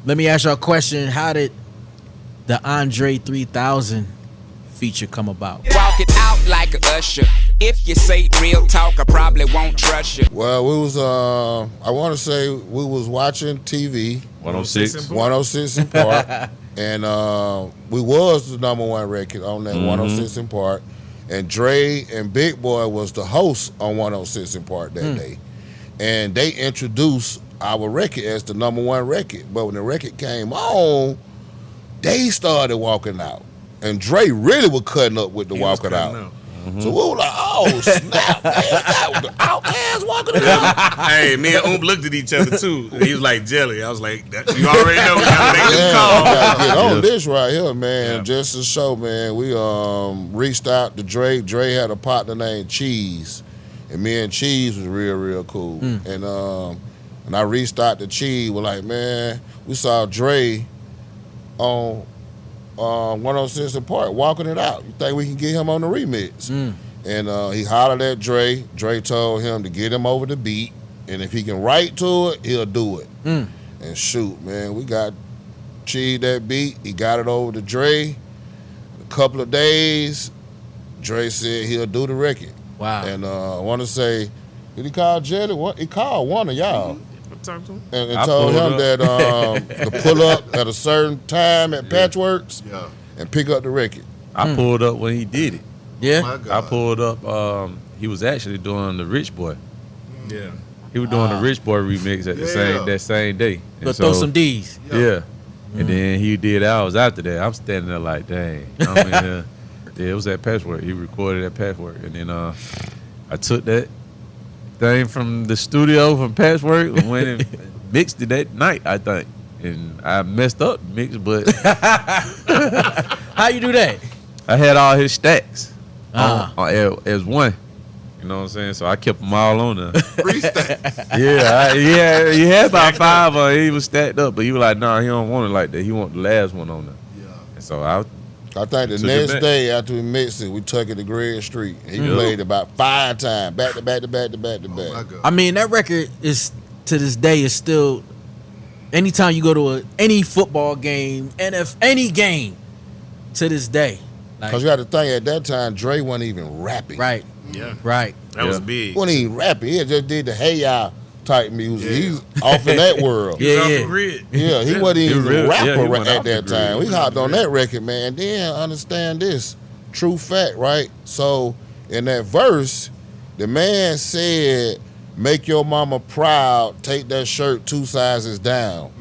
Let me ask y'all a question. How did the Andre 3000 feature come about? Walk it out like a usher. If you say real talk, I probably won't trust you. Well, we was, I want to say we was watching TV. 106 in Park. And we was the #1 record on that 106 in Park. And Dre and Big Boy was the host on 106 in Park that day. And they introduced our record as the #1 record. But when the record came on, they started walking out. And Dre really was cutting up with the walking out. So we were like, oh, snap, man, the Outkast walking around. Hey, me and Oomp looked at each other, too. He was like jelly. I was like, you already know we got to make this call. We got to get on this right here, man. Yeah. Just to show, man, we reached out to Dre. Dre had a partner named Cheese. And me and Cheese was real, real cool. And I reached out to Cheese. We're like, man, we saw Dre on 106 in Park walking it out. You think we can get him on the remix? And he hollered at Dre. Dre told him to get him over the beat, and if he can write to it, he'll do it. And shoot, man, we got Cheese that beat. He got it over to Dre. A couple of days, Dre said he'll do the record. Wow. And I want to say, did he call Jelly? What? He called one of y'all. And told him that to pull up at a certain time at Patchworks and pick up the record. I pulled up when he did it. Yeah? I pulled up. He was actually doing the Rich Boy. Yeah. He was doing the Rich Boy remix at that same day. But throw some D's. Yeah. And then he did ours after that. I'm standing there like, dang. I'm in here. Yeah, it was at Patchwork. He recorded at Patchwork. And then I took that thing from the studio from Patchwork and went and mixed it that night, I think. And I messed up the mix, but how you do that? I had all his stacks as one. You know what I'm saying? So I kept them all on there. 3 stacks. Yeah, he had about 5 of them. He was stacked up, but he was like, nah, he don't want it like that. He want the last one on there. Yeah. And so I think the next day after we mixed it, we took it to Greg Street. He played about 5 times, back to back to back to back to back. I mean, that record is, to this day, is still, anytime you go to any football game, any game, to this day. Because you got to think, at that time, Dre wasn't even rapping. Right. Yeah. Right. That was big. He wasn't even rapping. He just did the hey y'all type music. Yeah. He's off in that world. He was off the grid. Yeah, he wasn't even a rapper at that grid. time. We hopped on that record, man. And then understand this, true fact, right? So in that verse, the man said, make your mama proud, take that shirt 2 sizes down.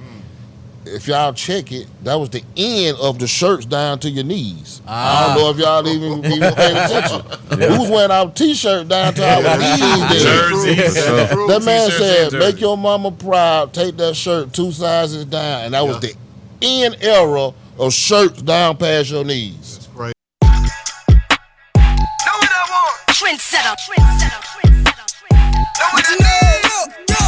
If y'all check it, that was the end of the shirts down to your knees. I don't know if y'all even paying attention. Who's wearing our t-shirt down to our knees? Jerseys. That man said, make your mama proud, take that shirt 2 sizes down. And that was the end era of shirts down past your knees. That's crazy. Trendsetter. Know what I want.